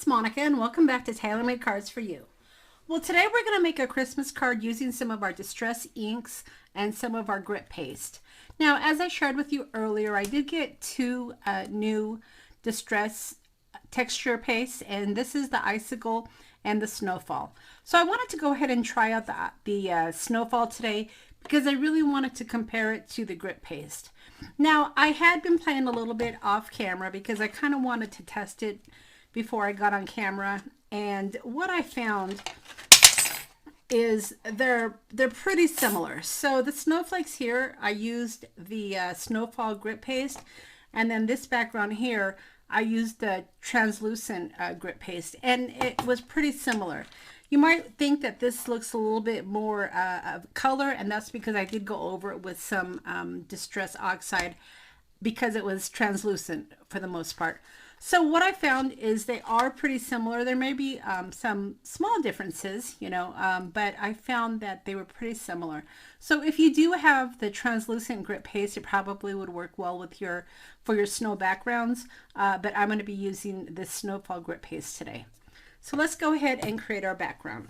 it's Monica and welcome back to Taylor-Made Cards for You. Well, today we're going to make a Christmas card using some of our distress inks and some of our grit paste. Now, as I shared with you earlier, I did get two new distress texture paste, and this is the icicle and the snowfall. So I wanted to go ahead and try out the snowfall today because I really wanted to compare it to the grit paste. Now, I had been playing a little bit off camera because I kind of wanted to test it before I got on camera, and what I found is they're pretty similar. So the snowflakes here, I used the snowfall grit paste, and then this background here I used the translucent grit paste, and it was pretty similar. You might think that this looks a little bit more of color, and that's because I did go over it with some distress oxide because it was translucent for the most part. So what I found is they are pretty similar. There may be some small differences, you know, but I found that they were pretty similar. So if you do have the translucent grit paste, it probably would work well with for your snow backgrounds, but I'm going to be using this snowfall grit paste today. So let's go ahead and create our background.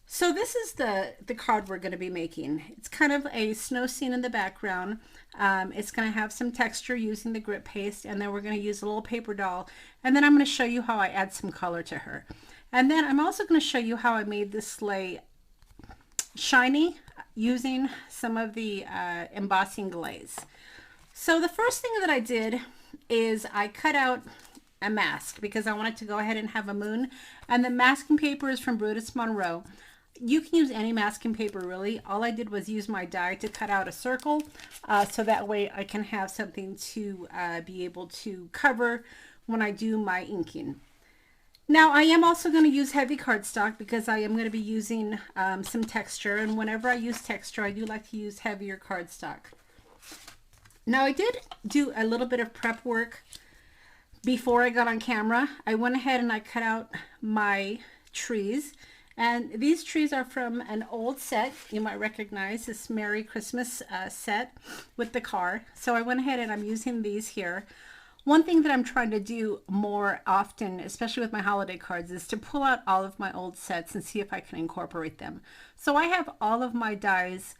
So this is the card we're going to be making. It's kind of a snow scene in the background. It's going to have some texture using the grit paste, and then we're going to use a little paper doll, and then I'm going to show you how I add some color to her. And then I'm also going to show you how I made this sleigh shiny using some of the embossing glaze. So the first thing that I did is I cut out a mask because I wanted to go ahead and have a moon, and the masking paper is from Brutus Monroe. You can use any masking paper really. All I did was use my die to cut out a circle so that way I can have something to be able to cover when I do my inking. Now I am also going to use heavy cardstock because I am going to be using some texture, and whenever I use texture I do like to use heavier cardstock. Now I did do a little bit of prep work before I got on camera. I went ahead and I cut out my trees. And these trees are from an old set. You might recognize this Merry Christmas set with the car. So I went ahead and I'm using these here. One thing that I'm trying to do more often, especially with my holiday cards, is to pull out all of my old sets and see if I can incorporate them. So I have all of my dies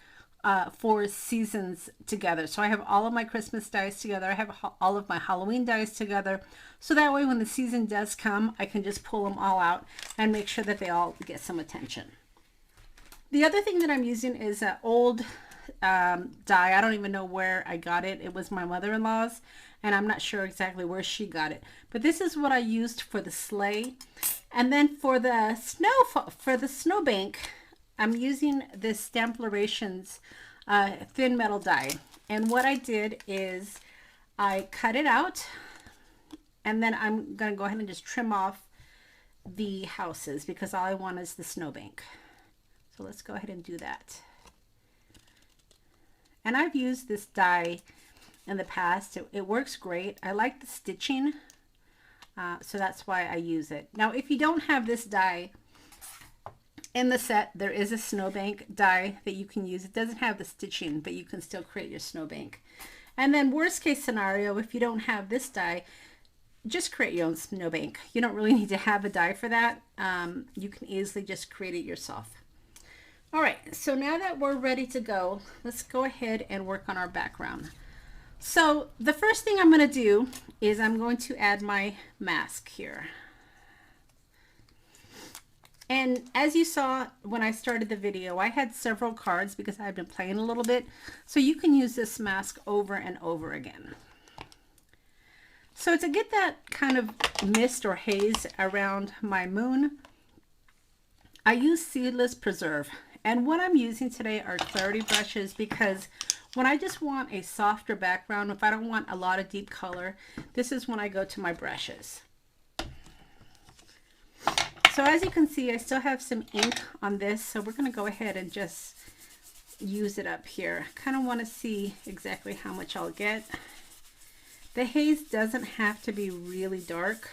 for seasons together. So I have all of my Christmas dies together. I have all of my Halloween dies together. So that way when the season does come, I can just pull them all out and make sure that they all get some attention. The other thing that I'm using is an old die. I don't even know where I got it. It was my mother-in-law's, and I'm not sure exactly where she got it. But this is what I used for the sleigh. And then for the snowbank, I'm using this Stamplerations thin metal die. And what I did is I cut it out, and then I'm going to go ahead and just trim off the houses because all I want is the snowbank. So let's go ahead and do that. And I've used this die in the past. It works great. I like the stitching, so that's why I use it. Now, if you don't have this die in the set, there is a snowbank die that you can use. It doesn't have the stitching, but you can still create your snowbank. And then worst case scenario, if you don't have this die, just create your own snowbank. You don't really need to have a die for that. You can easily just create it yourself. All right, so now that we're ready to go, let's go ahead and work on our background. So the first thing I'm going to do is I'm going to add my mask here. And as you saw when I started the video, I had several cards because I've been playing a little bit. So you can use this mask over and over again. So to get that kind of mist or haze around my moon, I use Seedless Preserve. And what I'm using today are clarity brushes because when I just want a softer background, if I don't want a lot of deep color, this is when I go to my brushes. So as you can see, I still have some ink on this, so we're going to go ahead and just use it up here. Kind of want to see exactly how much I'll get. The haze doesn't have to be really dark,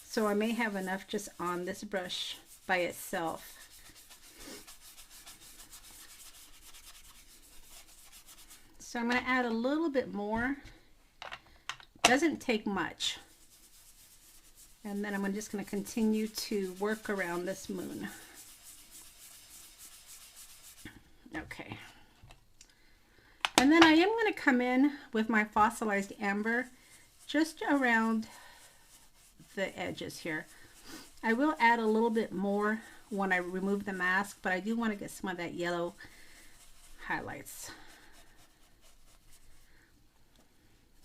so I may have enough just on this brush by itself. So I'm going to add a little bit more. Doesn't take much. And then I'm just going to continue to work around this moon. Okay. And then I am going to come in with my fossilized amber just around the edges here. I will add a little bit more when I remove the mask, but I do want to get some of that yellow highlights.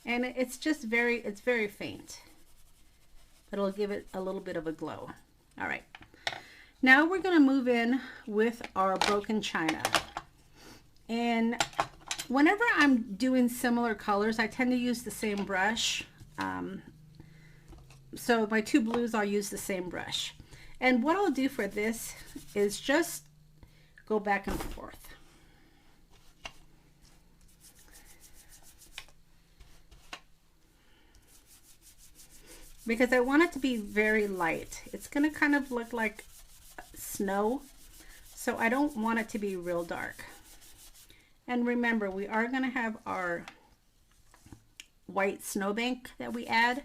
And it's just it's very faint, but it'll give it a little bit of a glow. All right, now we're going to move in with our broken china. And whenever I'm doing similar colors, I tend to use the same brush. So my two blues, I'll use the same brush. And what I'll do for this is just go back and forth. Because I want it to be very light. It's going to kind of look like snow, so I don't want it to be real dark. And remember, we are going to have our white snowbank that we add,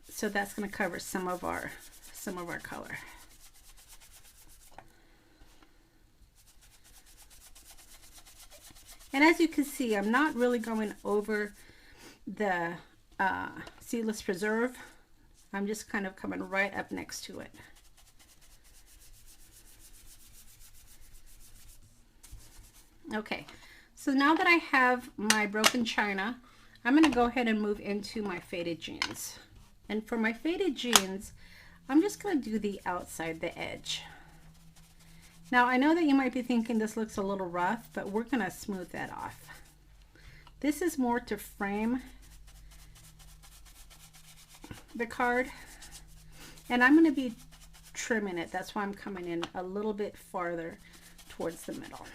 so that's going to cover some of our color. And as you can see, I'm not really going over the seedless preserve. I'm just kind of coming right up next to it. Okay, so now that I have my broken china, I'm going to go ahead and move into my faded jeans. And for my faded jeans, I'm just going to do the outside, the edge. Now I know that you might be thinking this looks a little rough, but we're going to smooth that off. This is more to frame the card, and I'm going to be trimming it. That's why I'm coming in a little bit farther towards the middle.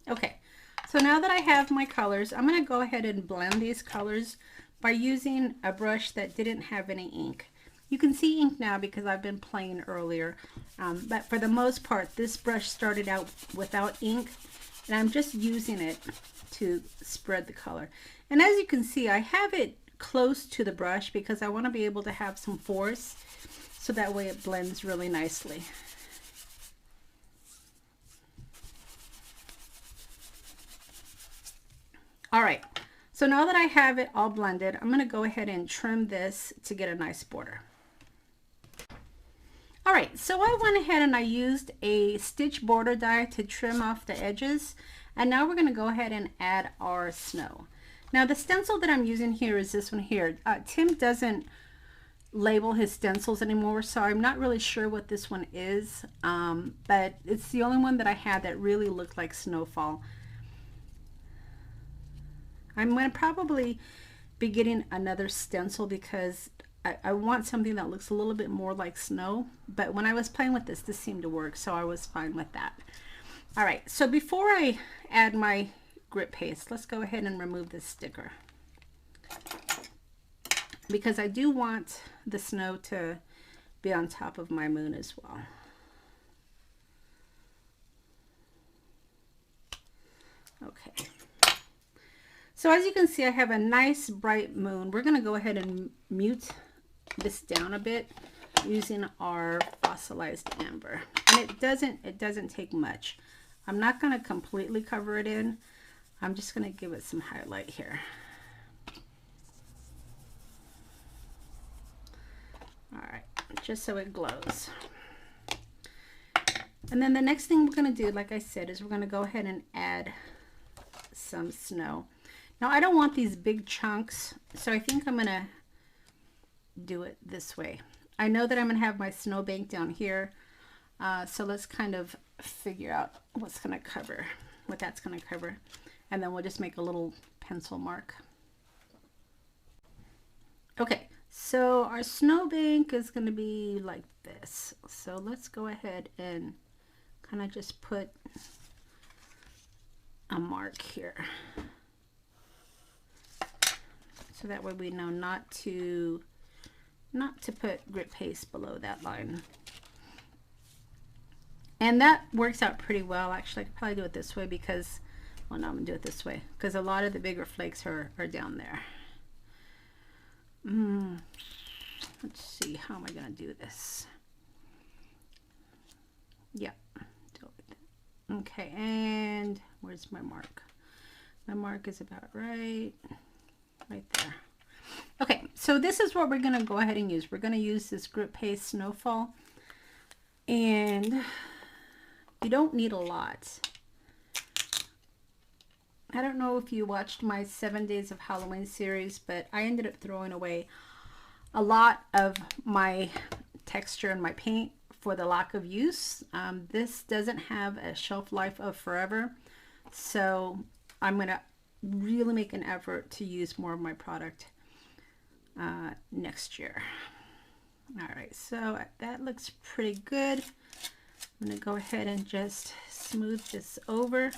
Okay, so now that I have my colors, I'm going to go ahead and blend these colors by using a brush that didn't have any ink. You can see ink now because I've been playing earlier, but for the most part, this brush started out without ink, and I'm just using it to spread the color. And as you can see, I have it close to the brush because I want to be able to have some force, so that way it blends really nicely. All right, so now that I have it all blended, I'm going to go ahead and trim this to get a nice border. All right, so I went ahead and I used a stitch border die to trim off the edges, and now we're going to go ahead and add our snow. Now the stencil that I'm using here is this one here. Tim doesn't label his stencils anymore, so I'm not really sure what this one is, but it's the only one that I had that really looked like snowfall. I'm going to probably be getting another stencil because I want something that looks a little bit more like snow, but when I was playing with this seemed to work, so I was fine with that. All right, so before I add my grit paste, let's go ahead and remove this sticker, because I do want the snow to be on top of my moon as well. Okay. So as you can see, I have a nice bright moon. We're going to go ahead and mute this down a bit using our fossilized amber. And it doesn't take much. I'm not going to completely cover it in. I'm just going to give it some highlight here. All right, just so it glows. And then the next thing we're going to do, like I said, is we're going to go ahead and add some snow. Now I don't want these big chunks, so I think I'm going to do it this way. I know that I'm going to have my snowbank down here, so let's kind of figure out what's going to cover, what that's going to cover, and then we'll just make a little pencil mark. Okay, so our snowbank is going to be like this. So let's go ahead and kind of just put a mark here, so that way we know not to not to put grit paste below that line. And that works out pretty well. Actually, I could probably do it this way because, well, no, I'm gonna do it this way because a lot of the bigger flakes are down there. Let's see, how am I gonna do this? Yeah, do it like that. Okay, and where's my mark? My mark is about right there. Okay, so this is what we're gonna go ahead and use. We're gonna use this grit paste Snowfall, and you don't need a lot. I don't know if you watched my 7 Days of Halloween series, but I ended up throwing away a lot of my texture and my paint for the lack of use. This doesn't have a shelf life of forever, so I'm gonna really make an effort to use more of my product next year. All right, so that looks pretty good. I'm going to go ahead and just smooth this over.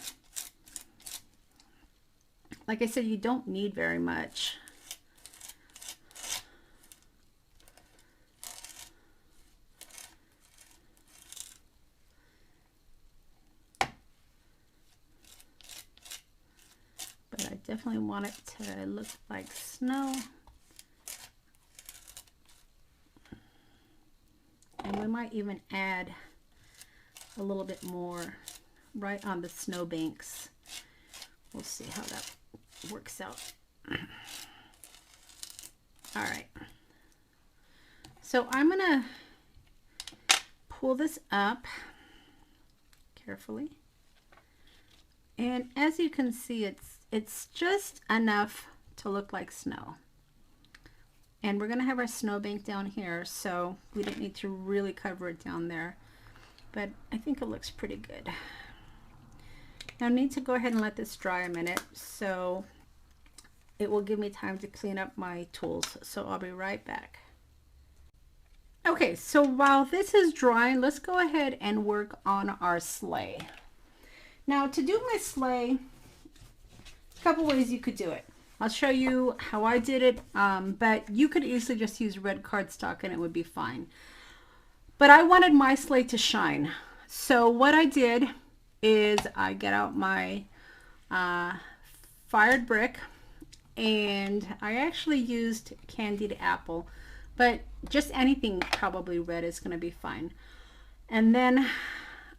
Like I said, you don't need very much. But I definitely want it to look like snow. And we might even add a little bit more right on the snow banks. We'll see how that works out. All right. So I'm gonna pull this up carefully. And as you can see, it's just enough to look like snow. And we're gonna have our snowbank down here, so we don't need to really cover it down there. But I think it looks pretty good. Now I need to go ahead and let this dry a minute, so it will give me time to clean up my tools. So I'll be right back. Okay, so while this is drying, let's go ahead and work on our sleigh. Now to do my sleigh, a couple ways you could do it. I'll show you how I did it, but you could easily just use red cardstock and it would be fine. But I wanted my sleigh to shine. So what I did is I get out my fired brick, and I actually used candied apple, but just anything probably red is going to be fine. And then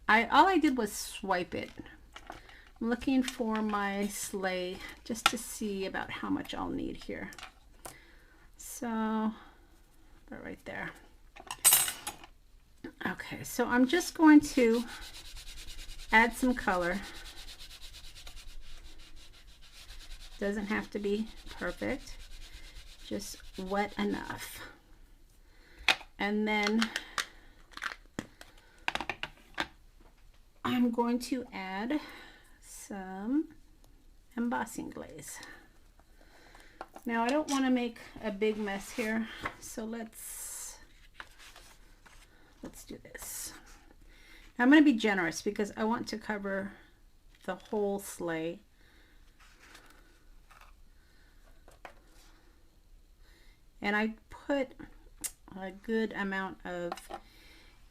all I did was swipe it. I'm looking for my sleigh just to see about how much I'll need here. So right there. Okay, so I'm just going to add some color. Doesn't have to be perfect, just wet enough. And then I'm going to add some embossing glaze. Now I don't want to make a big mess here, so let's do this. Now I'm going to be generous because I want to cover the whole sleigh. And I put a good amount of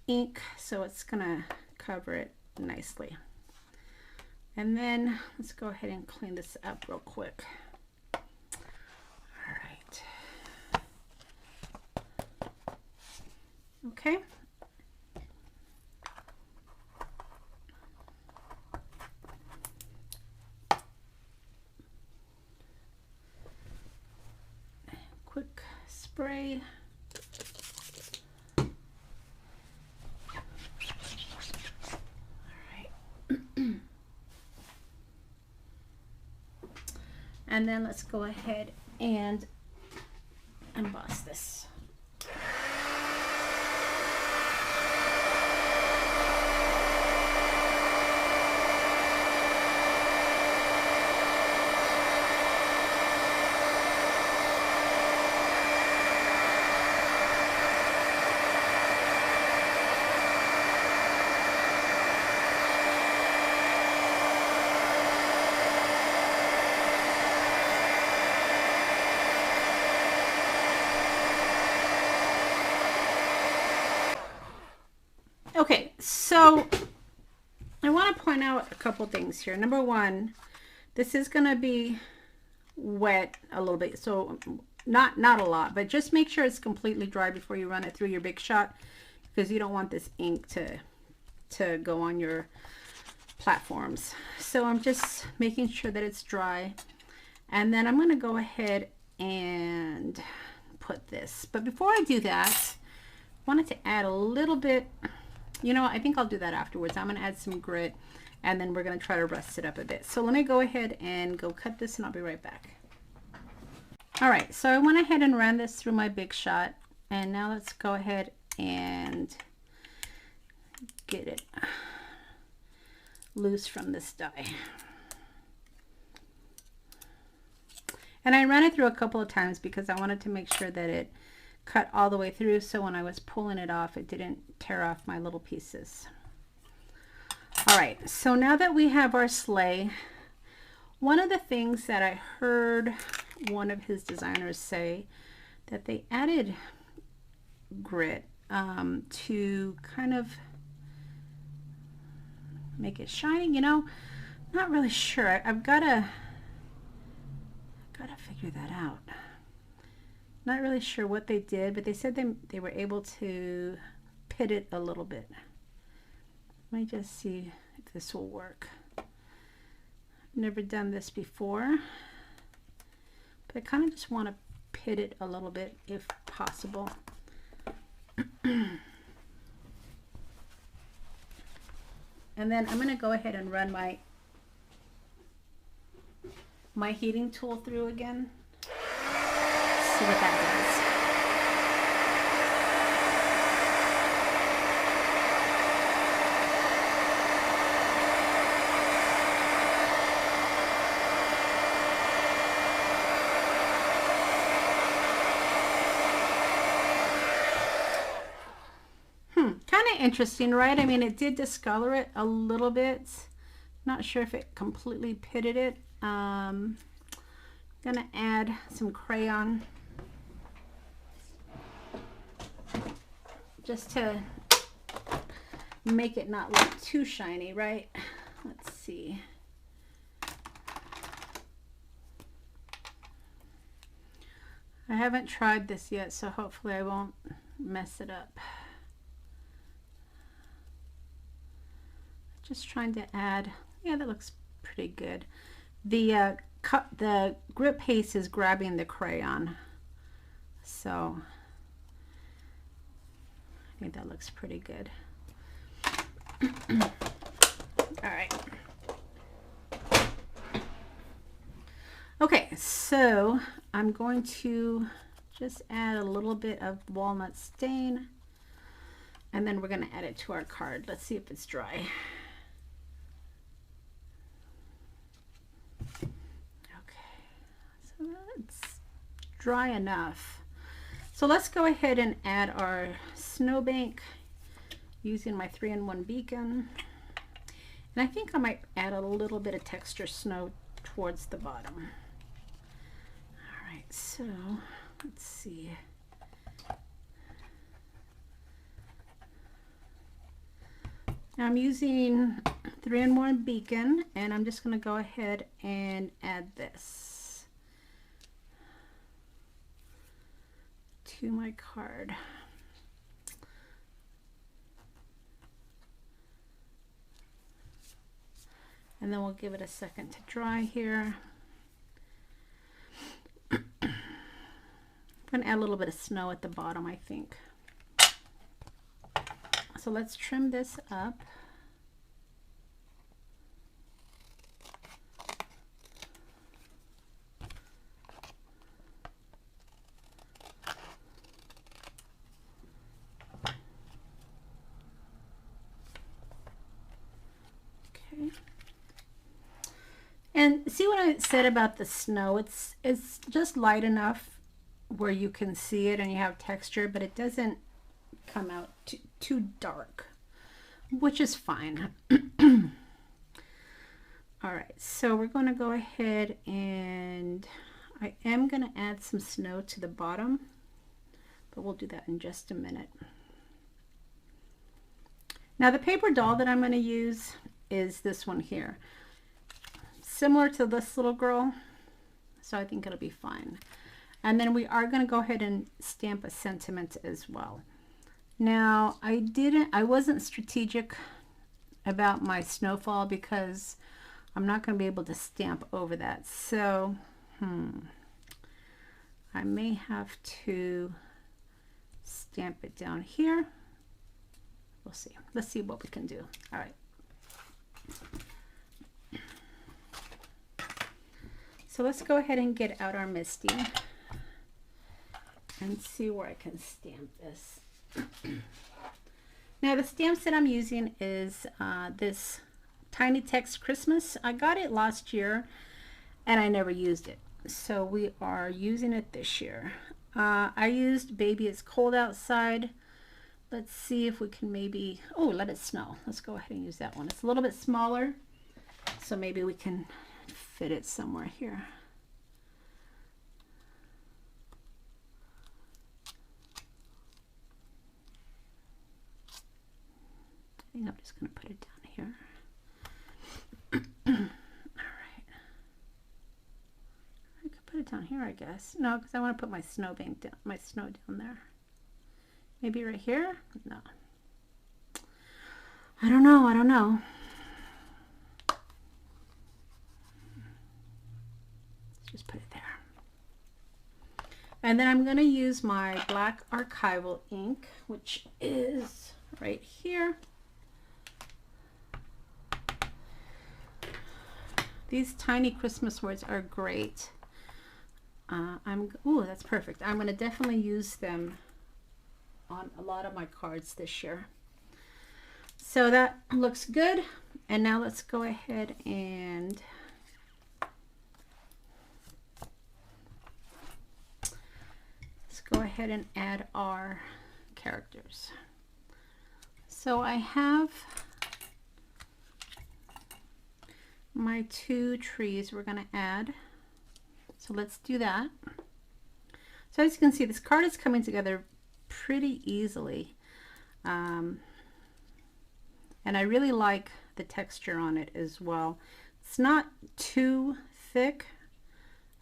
ink, so it's going to cover it nicely. And then let's go ahead and clean this up real quick. All right. Okay. Quick spray. And then let's go ahead and emboss this. So I want to point out a couple things here. Number one, this is going to be wet a little bit, so not a lot, but just make sure it's completely dry before you run it through your Big Shot, because you don't want this ink to go on your platforms. So I'm just making sure that it's dry, and then I'm going to go ahead and put this. But before I do that, I wanted to add a little bit, I think I'll do that afterwards. I'm going to add some grit, and then we're going to try to rust it up a bit. So let me go ahead and go cut this, and I'll be right back. All right, so I went ahead and ran this through my Big Shot, and now let's go ahead and get it loose from this die. And I ran it through a couple of times because I wanted to make sure that it cut all the way through, so when I was pulling it off, it didn't tear off my little pieces. All right, so now that we have our sleigh, one of the things that I heard one of his designers say, that they added grit to kind of make it shiny, not really sure. I've gotta figure that out. Not really sure what they did, but they said they were able to pit it a little bit. Let me just see if this will work. I've never done this before, but I kind of just want to pit it a little bit if possible. And then I'm going to go ahead and run my heating tool through again. See what that does. Kind of interesting, right? I mean, it did discolor it a little bit. Not sure if it completely pitted it. I'm gonna add some crayon just to make it not look too shiny, right? Let's see. I haven't tried this yet, so hopefully I won't mess it up. Just trying to add, yeah, that looks pretty good. The grip paste is grabbing the crayon, so I think that looks pretty good. All right. Okay, so I'm going to just add a little bit of walnut stain, and then we're going to add it to our card. Let's see if it's dry. It's dry enough. So let's go ahead and add our snowbank using my 3-in-1 beacon. And I think I might add a little bit of texture snow towards the bottom. All right, so let's see. Now I'm using 3-in-1 beacon, and I'm just going to go ahead and add this to my card. And then we'll give it a second to dry here. I'm going to add a little bit of snow at the bottom, I think. So let's trim this up. And see what I said about the snow? It's just light enough where you can see it and you have texture, but it doesn't come out too dark, which is fine. All right, so we're going to go ahead, and I am going to add some snow to the bottom, but we'll do that in just a minute. Now the paper doll that I'm going to use is this one here. Similar to this little girl, so I think it'll be fine. And then we are going to go ahead and stamp a sentiment as well. Now I wasn't strategic about my snowfall because I'm not going to be able to stamp over that. So I may have to stamp it down here. We'll see. Let's see what we can do. All right. So let's go ahead and get out our Misty and see where I can stamp this. Now the stamps that I'm using is this Tiny Text Christmas. I got it last year and I never used it. So we are using it this year. I used Baby It's Cold Outside. Let's see if we can maybe, oh, Let It Snow. Let's go ahead and use that one. It's a little bit smaller, so maybe we can fit it somewhere here. I think I'm just going to put it down here. All right. I could put it down here, I guess. No, because I want to put my snow bank down, my snow down there. Maybe right here? No. I don't know. I don't know. Let's just put it there. And then I'm going to use my black archival ink, which is right here. These tiny Christmas words are great. Ooh, that's perfect. I'm going to definitely use them on a lot of my cards this year. So that looks good. And now let's go ahead and add our characters. So I have my 2 trees we're going to add. So let's do that. So as you can see, this card is coming together pretty easily. And I really like the texture on it as well. It's not too thick.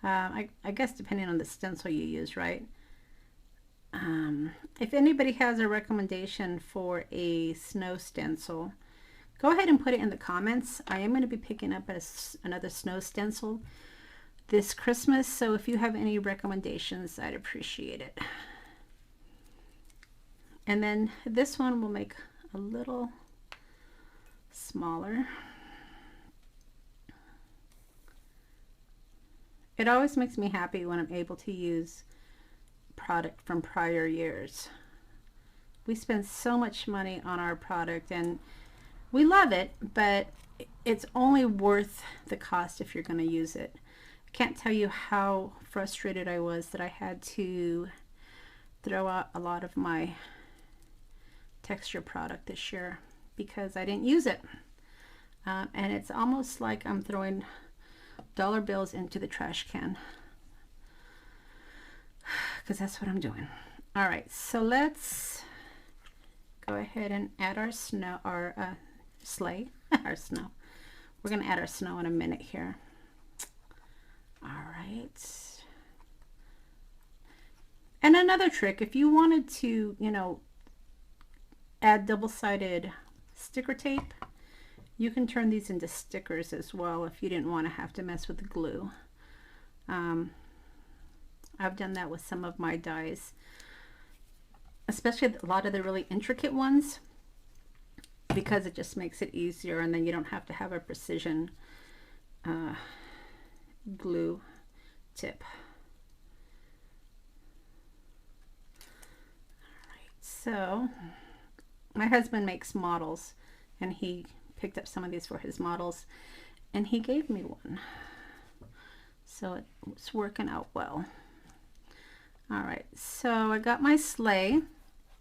I guess depending on the stencil you use, right? If anybody has a recommendation for a snow stencil, go ahead and put it in the comments. I am going to be picking up another snow stencil this Christmas, so if you have any recommendations, I'd appreciate it. And then this one will make a little smaller. It always makes me happy when I'm able to use product from prior years. We spend so much money on our product and we love it, but it's only worth the cost if you're going to use it. I can't tell you how frustrated I was that I had to throw out a lot of my texture product this year because I didn't use it. And it's almost like I'm throwing dollar bills into the trash can because that's what I'm doing. All right, so let's go ahead and add our snow, our sleigh, our snow. We're going to add our snow in a minute here. All right. And another trick, if you wanted to, you know, add double-sided sticker tape, you can turn these into stickers as well if you didn't want to have to mess with the glue. I've done that with some of my dies, especially a lot of the really intricate ones, because it just makes it easier, and then you don't have to have a precision glue tip. All right, so my husband makes models, and he picked up some of these for his models, and he gave me one, so it's working out well. All right, so I got my sleigh,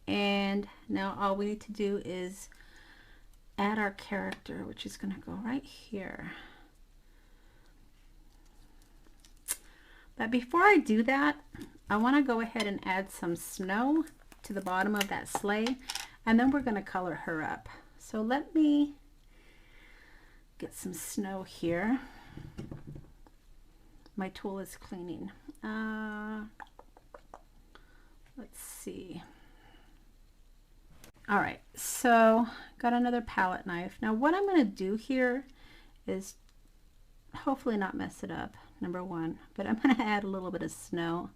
and now all we need to do is add our character, which is going to go right here. But before I do that, I want to go ahead and add some snow to the bottom of that sleigh, and then we're going to color her up. So let me get some snow here. My tool is cleaning. Let's see. All right, so got another palette knife. Now what I'm going to do here is hopefully not mess it up, number one, but I'm going to add a little bit of snow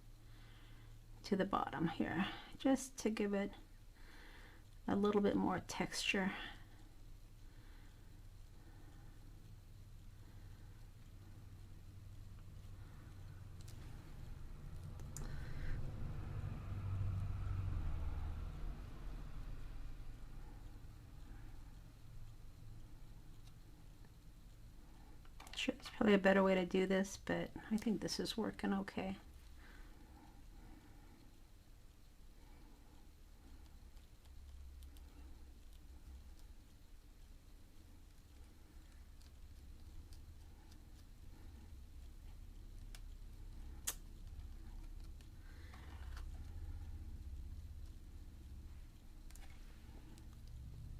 to the bottom here just to give it a little bit more texture. Sure, it's probably a better way to do this, but I think this is working okay.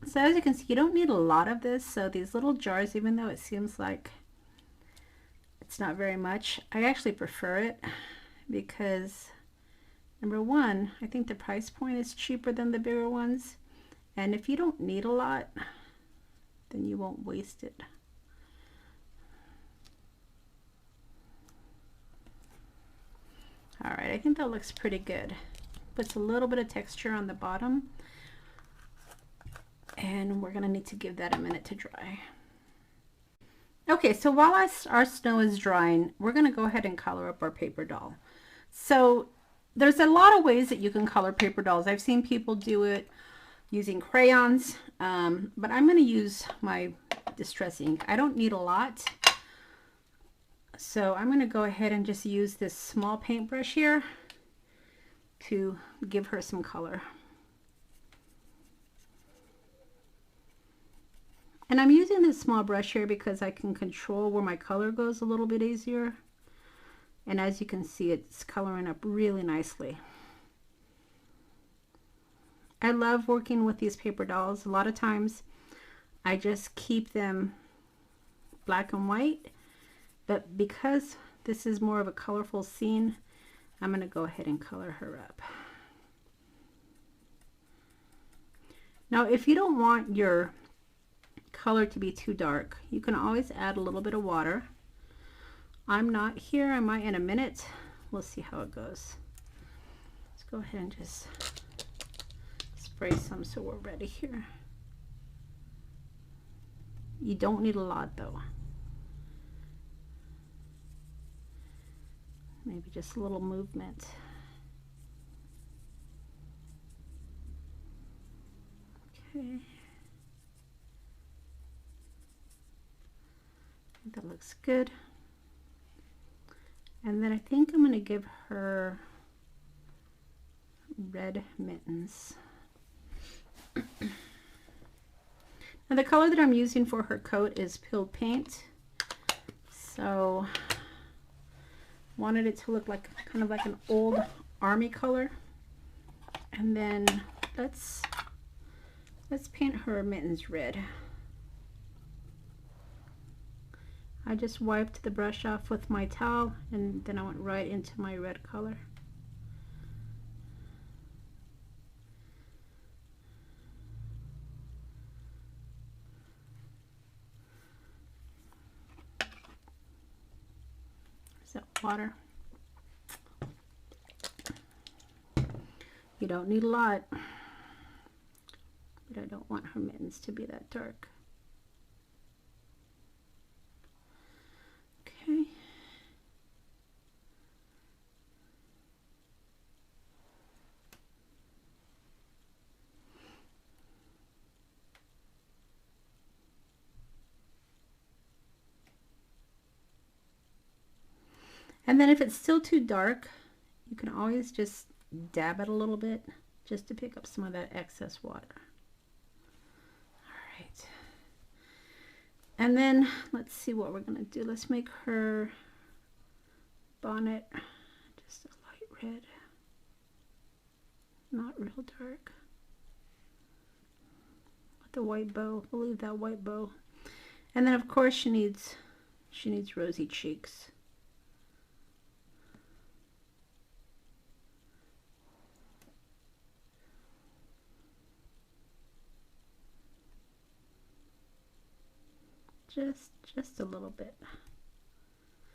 So as you can see, you don't need a lot of this. So these little jars, even though it seems like it's not very much, I actually prefer it because number one, I think the price point is cheaper than the bigger ones. And if you don't need a lot, then you won't waste it. All right, I think that looks pretty good. Puts a little bit of texture on the bottom. And we're going to need to give that a minute to dry. Okay, so while our snow is drying, we're going to go ahead and color up our paper doll. So there's a lot of ways that you can color paper dolls. I've seen people do it using crayons, but I'm going to use my distress ink. I don't need a lot. So I'm going to go ahead and just use this small paintbrush here to give her some color. And I'm using this small brush here because I can control where my color goes a little bit easier. And as you can see, it's coloring up really nicely. I love working with these paper dolls. A lot of times I just keep them black and white, but because this is more of a colorful scene, I'm going to go ahead and color her up. Now, if you don't want your color to be too dark, you can always add a little bit of water. I'm not here. I might in a minute. We'll see how it goes. Let's go ahead and just spray some so we're ready here. You don't need a lot though. Maybe just a little movement. Okay. That looks good. And then I think I'm going to give her red mittens. Now the color that I'm using for her coat is Pilled Paint. So wanted it to look like kind of like an old army color. And then let's paint her mittens red. I just wiped the brush off with my towel and then I went right into my red color. Is that water? You don't need a lot, but I don't want her mittens to be that dark. Okay. And then if it's still too dark, you can always just dab it a little bit just to pick up some of that excess water. All right. And then let's see what we're going to do. Let's make her bonnet just a light red, not real dark. the white bow. We'll leave that white bow. And then of course she needs rosy cheeks. Just a little bit,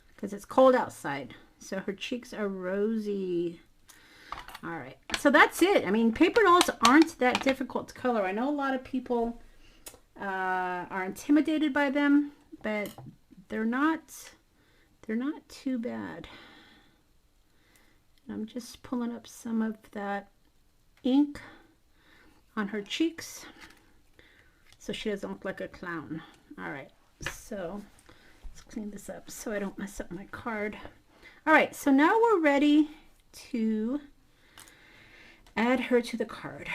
because it's cold outside, so her cheeks are rosy. All right, so that's it. I mean, paper dolls aren't that difficult to color. I know a lot of people are intimidated by them, but they're not too bad. And I'm just pulling up some of that ink on her cheeks so she doesn't look like a clown. All right, so let's clean this up so I don't mess up my card. All right, so now we're ready to add her to the card.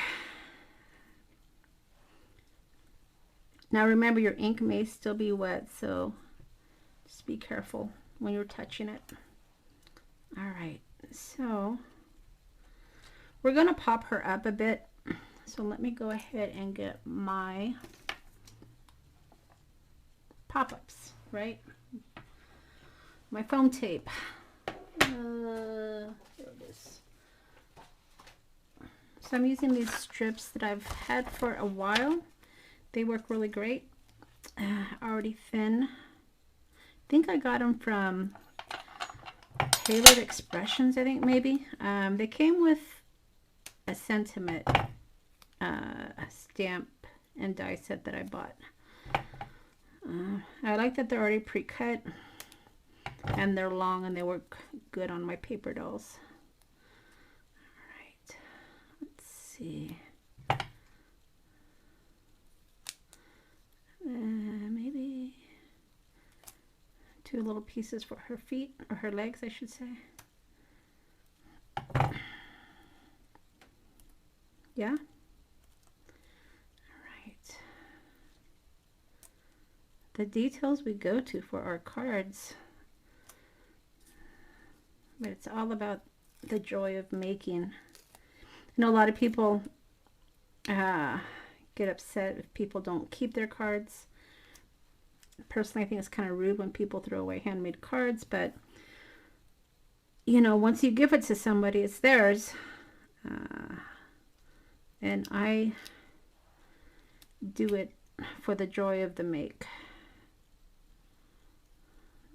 Now remember, your ink may still be wet, so just be careful when you're touching it. All right, so we're gonna pop her up a bit. So let me go ahead and get my pop-ups, right? My foam tape. There it is. So I'm using these strips that I've had for a while. They work really great. Already thin. I think I got them from Tailored Expressions, I think maybe. They came with a sentiment stamp and die set that I bought. I like that they're already pre-cut and they're long and they work good on my paper dolls. All right, let's see. Maybe 2 little pieces for her feet, or her legs, I should say. Yeah. The details we go to for our cards, but it's all about the joy of making. I know a lot of people get upset if people don't keep their cards. Personally, I think it's kind of rude when people throw away handmade cards, but you know, once you give it to somebody, it's theirs. And I do it for the joy of the make.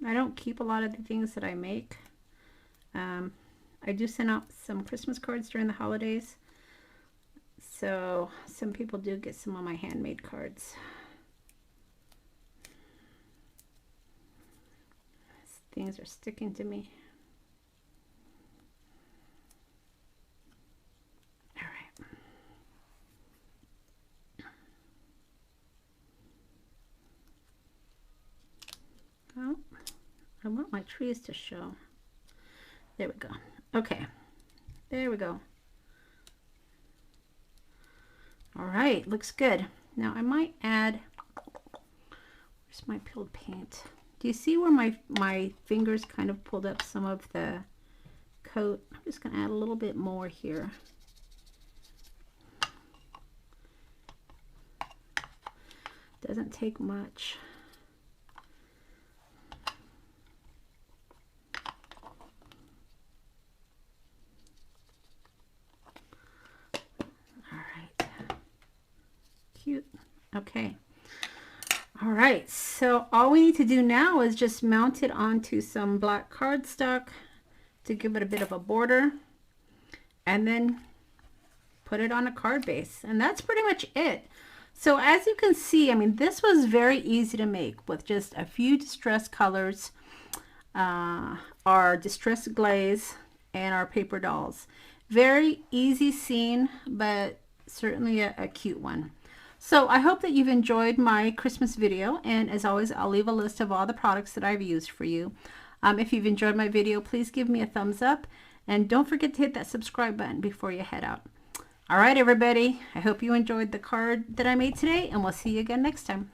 I don't keep a lot of the things that I make. I do send out some Christmas cards during the holidays. So some people do get some of my handmade cards. Things are sticking to me. All right. Oh, I want my trees to show. There we go. Okay, there we go. All right, looks good. Now I might add, where's my peeled paint? Do you see where my fingers kind of pulled up some of the coat? I'm just gonna add a little bit more here. Doesn't take much. Cute. Okay. All right, so all we need to do now is just mount it onto some black cardstock to give it a bit of a border, and then put it on a card base, and that's pretty much it. So as you can see, I mean, this was very easy to make with just a few distress colors, our distress glaze, and our paper dolls. Very easy scene, but certainly a cute one. So I hope that you've enjoyed my Christmas video, and as always, I'll leave a list of all the products that I've used for you. If you've enjoyed my video, please give me a thumbs up, and don't forget to hit that subscribe button before you head out. All right, everybody, I hope you enjoyed the card that I made today, and we'll see you again next time.